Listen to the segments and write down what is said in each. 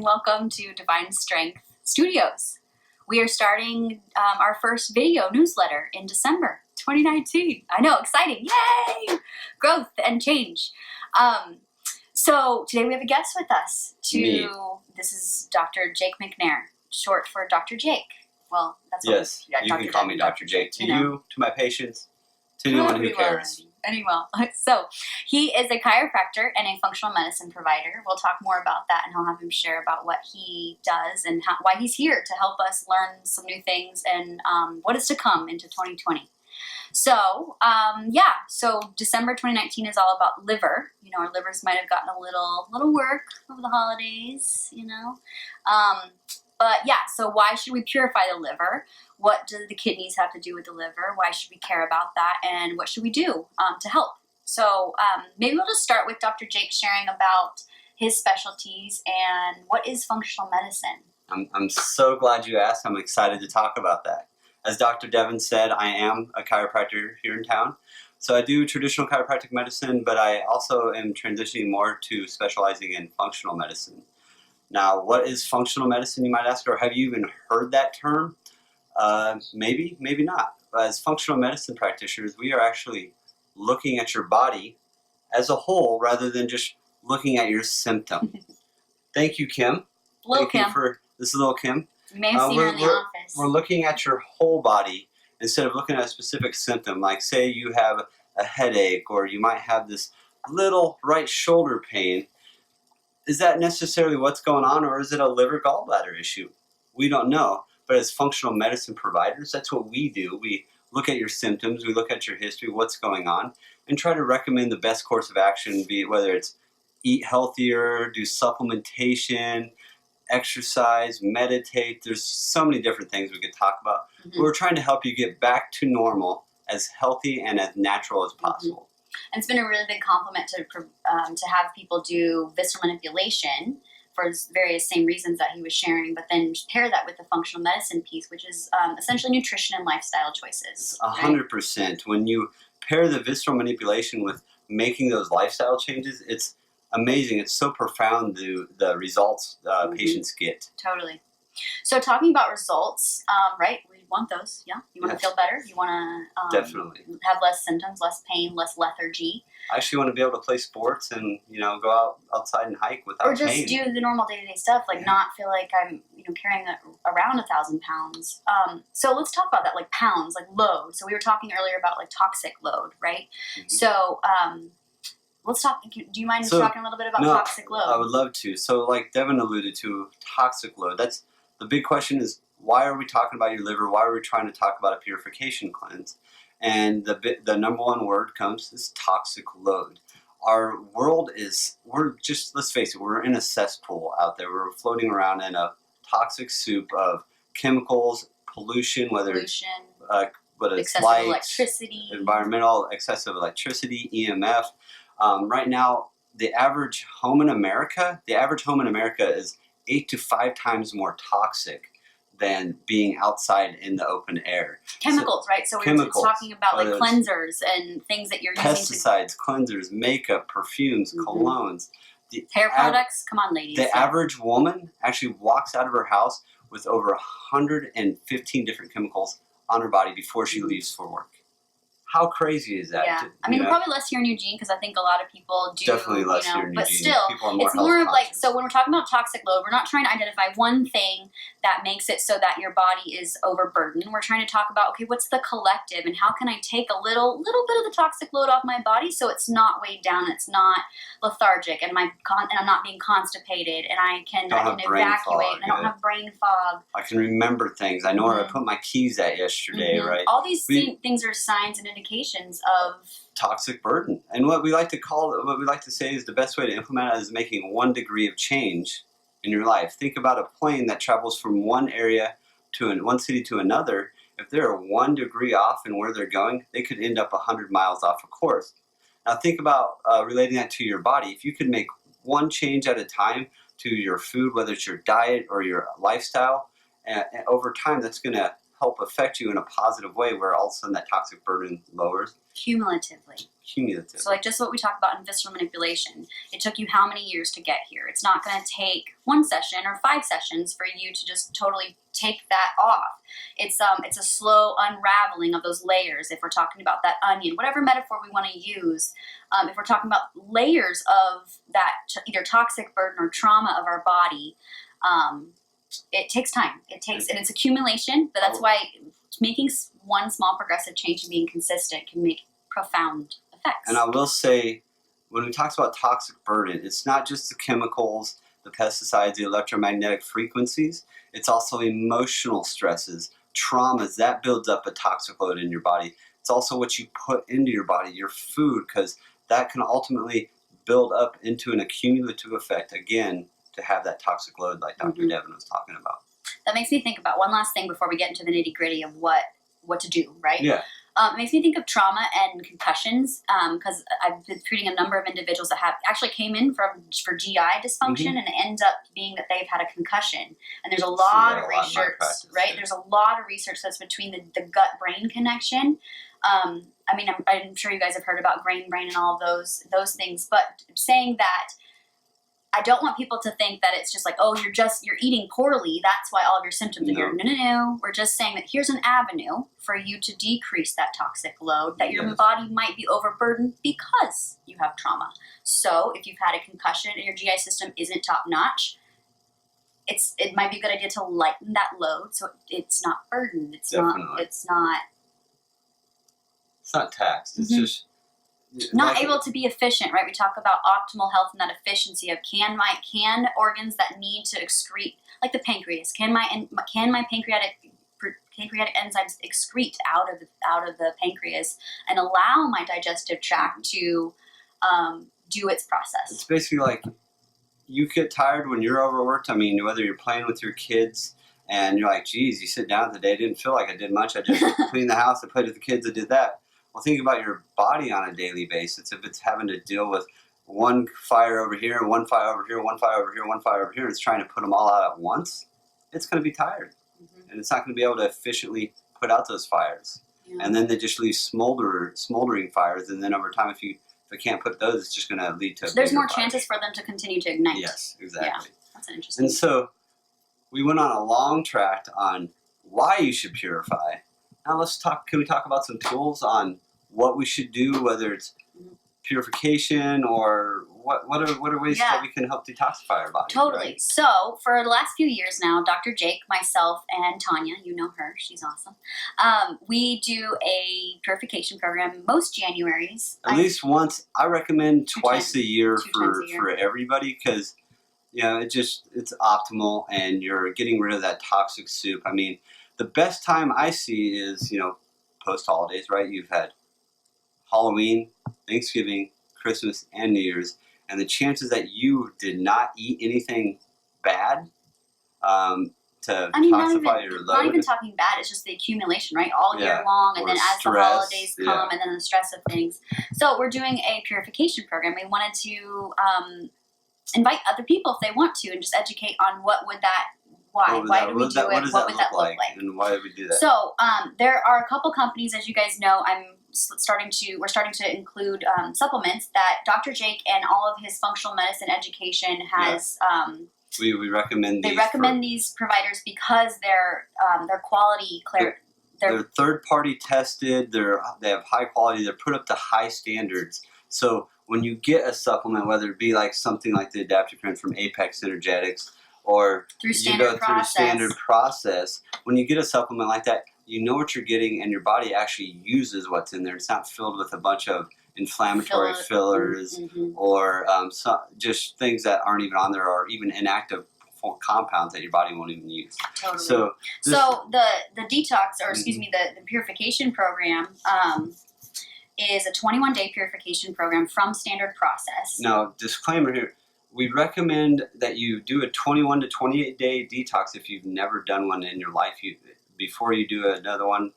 and welcome to Divine Strength Studios. We are starting our first video newsletter in December 2019. I know, exciting, yay! Growth and change. So today we have a guest with us. This is Dr. Jake McNair, short for Dr. Jake. Well, that's what yes, you can call me Dr. Jake. To you, to my patients, to anyone who cares. Anyone. So he is a chiropractor and a functional medicine provider. We'll talk more about that, and I'll have him share about what he does and why he's here to help us learn some new things and what is to come into 2020. So, so December 2019 is all about liver. You know, our livers might have gotten a little work over the holidays, you know. So why should we purify the liver? What do the kidneys have to do with the liver? Why should we care about that? And what should we do to help? So maybe we'll just start with Dr. Jake sharing about his specialties and what is functional medicine. I'm so glad you asked. I'm excited to talk about that. As Dr. Devin said, I am a chiropractor here in town. So I do traditional chiropractic medicine, but I also am transitioning more to specializing in functional medicine. Now, what is functional medicine, you might ask, or have you even heard that term? Maybe, maybe not. As functional medicine practitioners, we are actually looking at your body as a whole rather than just looking at your symptom. Thank you, Kim. This is little Kim. You may have seen her in the office. We're looking at your whole body instead of looking at a specific symptom. Like, say you have a headache or you might have this little right shoulder pain. Is that necessarily what's going on, or is it a liver gallbladder issue? We don't know. But as functional medicine providers, that's what we do. We look at your symptoms, we look at your history, what's going on, and try to recommend the best course of action, be it whether it's eat healthier, do supplementation, exercise, meditate. There's so many different things we could talk about. Mm-hmm. We're trying to help you get back to normal, as healthy and as natural as possible. Mm-hmm. And it's been a really big compliment to have people do visceral manipulation for various same reasons that he was sharing, but then pair that with the functional medicine piece, which is essentially nutrition and lifestyle choices. 100%. When you pair the visceral manipulation with making those lifestyle changes, it's amazing. It's so profound, the results patients get. Totally. So talking about results, right? We want those, yeah? You want to feel better? You want to definitely have less symptoms, less pain, less lethargy. I actually want to be able to play sports and, go outside and hike without pain. Or just do the normal day-to-day stuff, like not feel like I'm, carrying around 1,000 pounds. So let's talk about that, like pounds, like load. So we were talking earlier about like toxic load, right? Mm-hmm. So let's talk. Do you mind talking a little bit about toxic load? I would love to. So like Devin alluded to, toxic load. That's the big question is, why are we talking about your liver? Why are we trying to talk about a purification cleanse? And the number one word is toxic load. Our world let's face it, we're in a cesspool out there. We're floating around in a toxic soup of chemicals, pollution, whether it's light, electricity, environmental, excessive electricity, EMF. Right now, the average home in America is 8 to 5 times more toxic than being outside in the open air. Chemicals, right? So we're talking about like cleansers and things that you're using. Pesticides, cleansers, makeup, perfumes, colognes. Hair products? Come on, ladies. The average woman actually walks out of her house with over 115 different chemicals on her body before she leaves for work. How crazy is that? Yeah, probably less here in Eugene because I think a lot of people do. Definitely less here in Eugene. But still, it's more of like, so when we're talking about toxic load, we're not trying to identify one thing that makes it so that your body is overburdened. We're trying to talk about, okay, what's the collective and how can I take a little bit of the toxic load off my body so it's not weighed down, it's not lethargic, and I'm not being constipated, and I can evacuate, and I don't have brain fog. I can remember things. I know where I put my keys at yesterday, right? All these things are signs and indications of toxic burden. And what we like to say is the best way to implement it is making 1 degree of change in your life. Think about a plane that travels from one city to another. If they're 1 degree off in where they're going, they could end up 100 miles off of course. Now think about relating that to your body. If you could make one change at a time to your food, whether it's your diet or your lifestyle, and over time that's going to help affect you in a positive way where all of a sudden that toxic burden lowers. Cumulatively. cumulative. So like just what we talked about in visceral manipulation, it took you how many years to get here? It's not going to take 1 session or 5 sessions for you to just totally take that off. It's a slow unraveling of those layers. If we're talking about that onion, whatever metaphor we want to use, if we're talking about layers of that either toxic burden or trauma of our body, it takes time. And it's accumulation, but that's why making one small progressive change and being consistent can make profound effects. And I will say, when we talk about toxic burden, it's not just the chemicals, the pesticides, the electromagnetic frequencies. It's also emotional stresses, traumas. That builds up a toxic load in your body. It's also what you put into your body, your food, because that can ultimately build up into an accumulative effect, again, to have that toxic load like Dr. Devin was talking about. That makes me think about one last thing before we get into the nitty-gritty of what to do, right? Yeah. It makes me think of trauma and concussions because I've been treating a number of individuals that have actually came in for GI dysfunction and it ends up being that they've had a concussion. And there's a lot of research, right? There's a lot of research that's between the gut-brain connection. I mean, I'm sure you guys have heard about brain and all of those things, but saying that I don't want people to think that it's just like, oh, you're eating poorly, that's why all of your symptoms are here. No. We're just saying that here's an avenue for you to decrease that toxic load, that your body might be overburdened because you have trauma. So if you've had a concussion and your GI system isn't top notch, it might be a good idea to lighten that load so it's not burdened. It's not taxed. It's just not able to be efficient, right? We talk about optimal health and that efficiency of can organs that need to excrete, like the pancreas, can my pancreatic enzymes excrete out of the pancreas and allow my digestive tract to do its process. It's basically like you get tired when you're overworked. I mean, whether you're playing with your kids and you're like, geez, you sit down today, I didn't feel like I did much. I just cleaned the house, I played with the kids, I did that. Well, think about your body on a daily basis. If it's having to deal with one fire over here, and one fire over here, one fire over here, one fire over here, and it's trying to put them all out at once, it's going to be tired. And it's not going to be able to efficiently put out those fires. And then they just leave smoldering fires, and then over time, if it can't put those, it's just going to lead to there's more chances for them to continue to ignite. Yes, exactly. Yeah, that's an interesting. And so we went on a long tract on why you should purify. Now can we talk about some tools on what we should do, whether it's purification or what are ways that we can help detoxify our body? Totally. Right? So for the last few years now, Dr. Jake, myself, and Tanya, you know her, she's awesome. We do a purification program most Januaries. At least once. I recommend twice a year for everybody because it's optimal and you're getting rid of that toxic soup. I mean, the best time I see is, post-holidays, right? You've had Halloween, Thanksgiving, Christmas, and New Year's, and the chances that you did not eat anything bad detoxify your load. Not even talking bad, it's just the accumulation, right? All year long, and then as the holidays come, and then the stress of things. So we're doing a purification program. We wanted to invite other people if they want to, and just educate on why do we do it? What would that look like? And why did we do that? So there are a couple companies, as you guys know, we're starting to include supplements that Dr. Jake and all of his functional medicine education has. We recommend. They recommend these providers because they're quality. They're third party tested. They have high quality. They're put up to high standards. So when you get a supplement, whether it be like something like the Adaptocrine from Apex Energetics, or through standard process, when you get a supplement like that, you know what you're getting, and your body actually uses what's in there. It's not filled with a bunch of inflammatory fillers or just things that aren't even on there, or even inactive compounds that your body won't even use. Totally. So the detox, or excuse me, the purification program is a 21-day purification program from standard process. Now, disclaimer here. We recommend that you do a 21 to 28 day detox if you've never done one in your life. Before you do another one,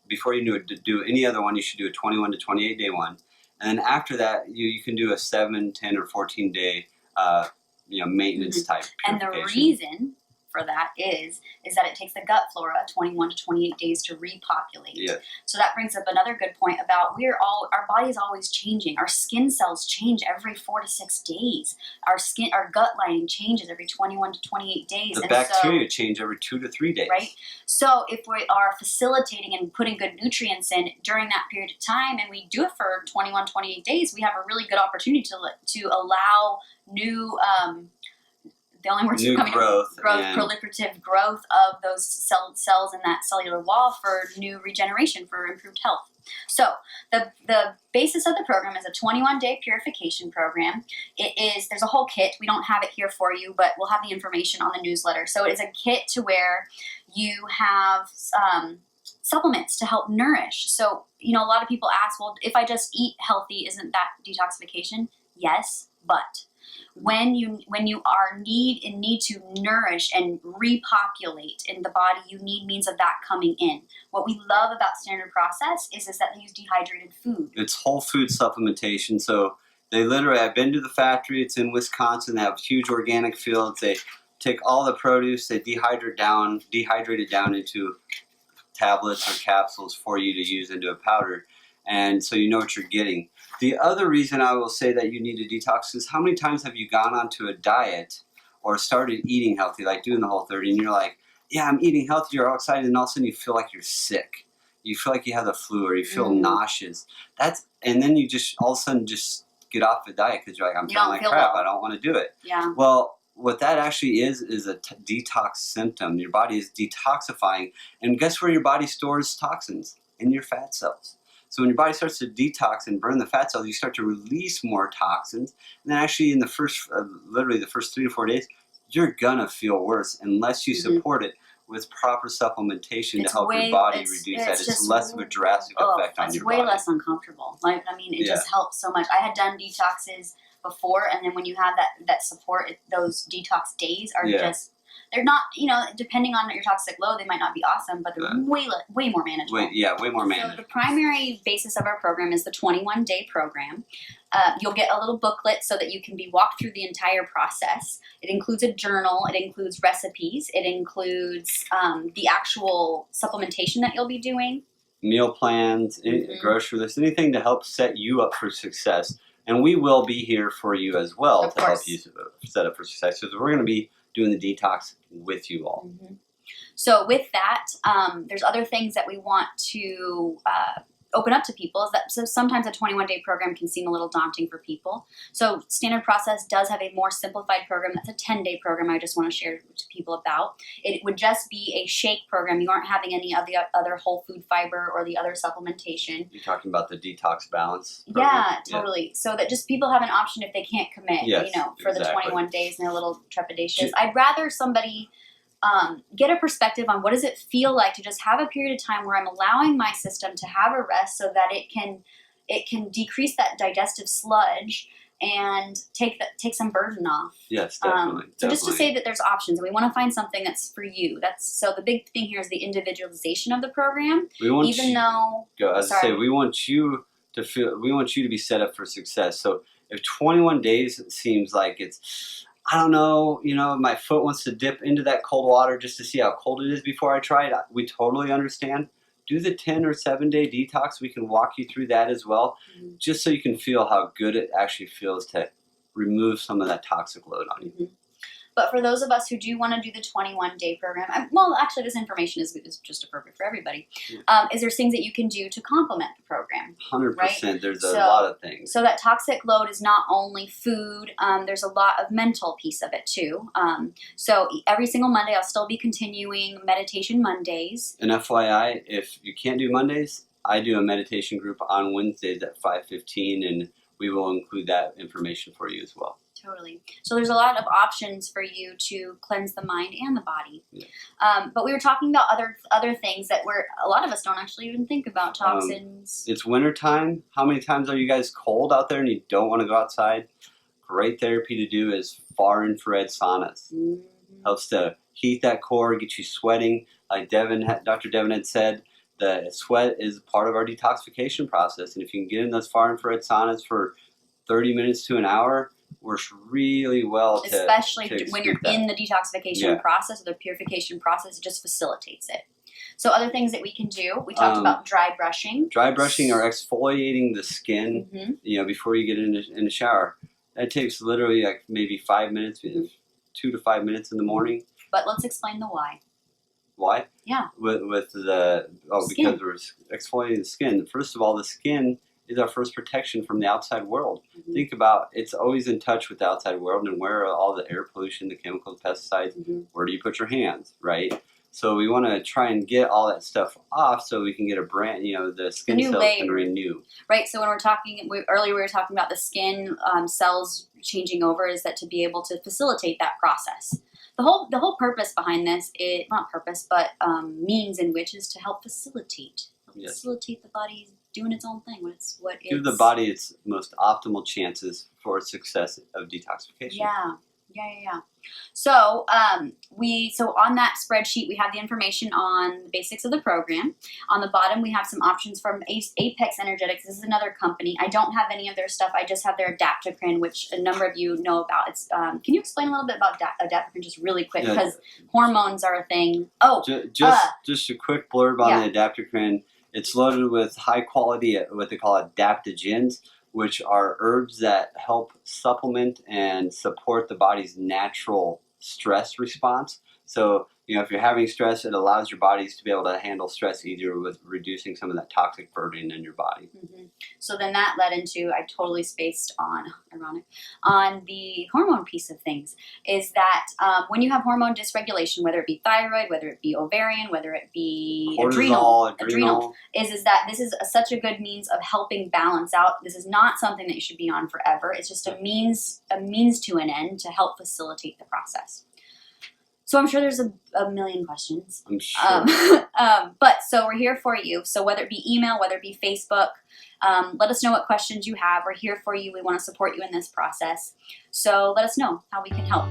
before you do any other one, you should do a 21 to 28 day one. And then after that, you can do a 7, 10, or 14 day maintenance type purification. And the reason for that is is that it takes the gut flora 21 to 28 days to repopulate. Yeah. So that brings up another good point about our body is always changing. Our skin cells change every 4 to 6 days. Our gut lining changes every 21 to 28 days. The bacteria change every 2 to 3 days. Right? So if we are facilitating and putting good nutrients in during that period of time, and we do it for 21, 28 days, we have a really good opportunity to allow new, the only words new coming growth, proliferative growth of those cells in that cellular wall for new regeneration, for improved health. So the basis of the program is a 21-day purification program. There's a whole kit. We don't have it here for you, but we'll have the information on the newsletter. So it's a kit to where you have supplements to help nourish. So, a lot of people ask, well, if I just eat healthy, isn't that detoxification? Yes, but when you need to nourish and repopulate in the body, you need means of that coming in. What we love about Standard Process is that they use dehydrated food. It's whole food supplementation. So they literally, I've been to the factory. It's in Wisconsin. They have huge organic fields. They take all the produce, they dehydrate it down into tablets or capsules for you to use into a powder. And so you know what you're getting. The other reason I will say that you need to detox is how many times have you gone onto a diet or started eating healthy, like doing the Whole30, and you're like, yeah, I'm eating healthy, you're all excited, and all of a sudden you feel like you're sick. You feel like you have the flu or you feel nauseous. And then you just all of a sudden just get off the diet because you're like, I'm feeling like crap, I don't want to do it. Yeah. Well, what that actually is a detox symptom. Your body is detoxifying. And guess where your body stores toxins? In your fat cells. So when your body starts to detox and burn the fat cells, you start to release more toxins. And then actually in the first, literally the first 3 to 4 days, you're going to feel worse unless you support it with proper supplementation to help your body reduce that. It's less of a drastic effect on your body. It's way less uncomfortable. It just helps so much. I had done detoxes before, and then when you have that support, those detox days are just, they're not, depending on your toxic load, they might not be awesome, but they're way more manageable. Way more manageable. So the primary basis of our program is the 21-day program. You'll get a little booklet so that you can be walked through the entire process. It includes a journal. It includes recipes. It includes the actual supplementation that you'll be doing. Meal plans, grocery lists, anything to help set you up for success. And we will be here for you as well to help you set up for success. So we're going to be doing the detox with you all. So with that, there's other things that we want to open up to people. So sometimes a 21-day program can seem a little daunting for people. So Standard Process does have a more simplified program. That's a 10-day program I just want to share to people about. It would just be a shake program. You aren't having any of the other whole food fiber or the other supplementation. You're talking about the detox balance program? Yeah, totally. So that just people have an option if they can't commit, for the 21 days and they're a little trepidatious. I'd rather somebody get a perspective on what does it feel like to just have a period of time where I'm allowing my system to have a rest so that it can decrease that digestive sludge and take some burden off. Yes, definitely. So just to say that there's options, and we want to find something that's for you. So the big thing here is the individualization of the program. We want you to be set up for success. So if 21 days seems like it's, I don't know, my foot wants to dip into that cold water just to see how cold it is before I try it, we totally understand. Do the 10 or 7 day detox. We can walk you through that as well, just so you can feel how good it actually feels to remove some of that toxic load on you. But for those of us who do want to do the 21-day program, actually this information is just appropriate for everybody. Is there things that you can do to complement the program? 100%. Right? There's a lot of things. So that toxic load is not only food. There's a lot of mental piece of it too. So every single Monday I'll still be continuing Meditation Mondays. And FYI, if you can't do Mondays, I do a meditation group on Wednesdays at 5:15, and we will include that information for you as well. Totally. So there's a lot of options for you to cleanse the mind and the body. But we were talking about other things that a lot of us don't actually even think about. Toxins. It's wintertime. How many times are you guys cold out there and you don't want to go outside? Great therapy to do is far infrared saunas. Helps to heat that core, get you sweating. Like Dr. Devin had said, the sweat is part of our detoxification process. And if you can get in those far infrared saunas for 30 minutes to an hour, works really well to especially to when you're excrete that. in the detoxification Yeah. process or the purification process. It just facilitates it. So other things that we can do, we talked about dry brushing. Dry brushing or exfoliating the skin, Mm-hmm. before you get in the shower. That takes literally like maybe 5 minutes, 2 to 5 minutes in the morning. But let's explain the why. Why? Yeah. With Skin. because we're exfoliating the skin. First of all, the skin is our first protection from the outside world. Mm-hmm. Think about it's always in touch with the outside world, and where are all the air pollution, the chemicals, pesticides? Mm-hmm. Where do you put your hands, right? So we want to try and get all that stuff off so we can get a brand, the skin new cells layer. can renew. Right. So when we're talking earlier, we were talking about the skin cells changing over. Is that to be able to facilitate that process? The whole purpose behind this is not purpose, but means in which is to help facilitate the body doing its own thing. Give the body its most optimal chances for success of detoxification. Yeah. So on that spreadsheet we have the information on the basics of the program. On the bottom we have some options from Apex Energetics. This is another company. I don't have any of their stuff. I just have their Adaptocrine, which a number of you know about. It's can you explain a little bit about Adaptocrine just really quick, because hormones are a thing. Just a quick blurb on the Adaptocrine. It's loaded with high quality what they call adaptogens, which are herbs that help supplement and support the body's natural stress response. So, if you're having stress, it allows your bodies to be able to handle stress easier with reducing some of that toxic burden in your body. Mm-hmm. So then that led into, I totally spaced on the hormone piece of things, is that when you have hormone dysregulation, whether it be thyroid, whether it be ovarian, whether it be adrenal, is that this is such a good means of helping balance out. This is not something that you should be on forever. It's just a means to an end to help facilitate the process. So I'm sure there's a million questions. I'm sure. But so we're here for you. So whether it be email, whether it be Facebook, let us know what questions you have. We're here for you. We want to support you in this process. So let us know how we can help.